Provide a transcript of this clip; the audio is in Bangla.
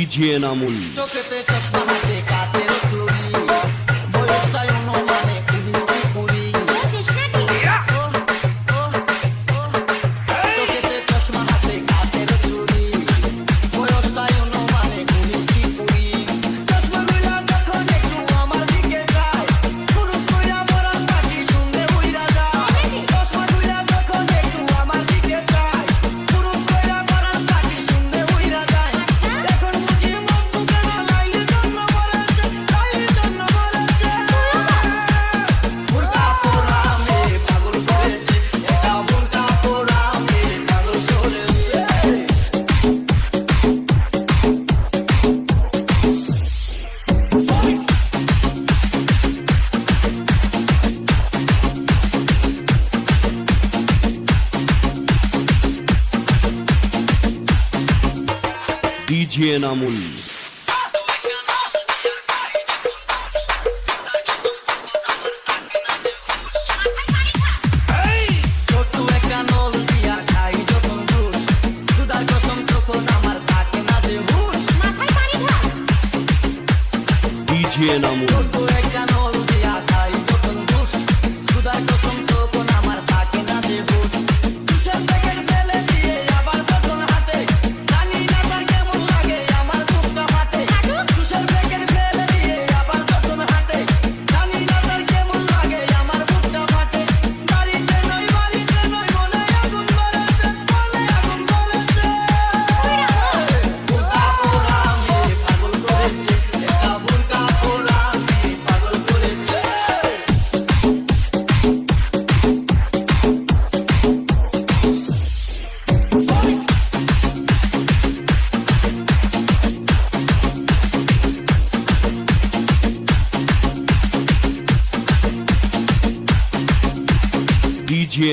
ডিজে নামুল চোখেতে চশমা হাতে কাচের চুড়ি বয়সটাই অনুমানে 19-20 চোখেতে চশমা হাতে কাচের চুড়ি বয়সটাই অনুমানে 19-20 চশমাগুলা যখন একটু আমার দিকে যায় ফুরুত কইরা মরার পাখি শুনলে উইরা যায় চশমাগুলা যখন একটু আমার দিকে যায় ফুরুত কইরা মরার পাখি শুনলে উইরা যায় এখন বুঝি মন দুখানা লাইলের জন্য মরেছে বুরকা পরা মে পাগল করেছে এটা বুরকা পরা মে পাগল করেছে ডিজে নামুল ছোট্ট একটা নল দিয়া খাই যখন জুস দুধার কসম তখন আমার থাকে না যে হুশ ডিজে নামুল ছোট্ট একটা নল দিয়া খাই যখন জুস দুধার কসম তখন আমার থাকে না যে হুশ জুসের প্যাকেট ফেলে দিয়ে আবার যখন হাঁটে জানি না তার কেমন লাগে আমার বুকটা ফাটে জুসের প্যাকেট ফেলে দিয়ে আবার যখন হাঁটে জানি না তার কেমন লাগে আমার বুকটা ফাটে বাড়িতে নয় মনে আগুন ধরেছে বুরকা পোড়া মে পাগল করেছে এটা বুরকা পোড়া মে পাগল করেছে ডিজে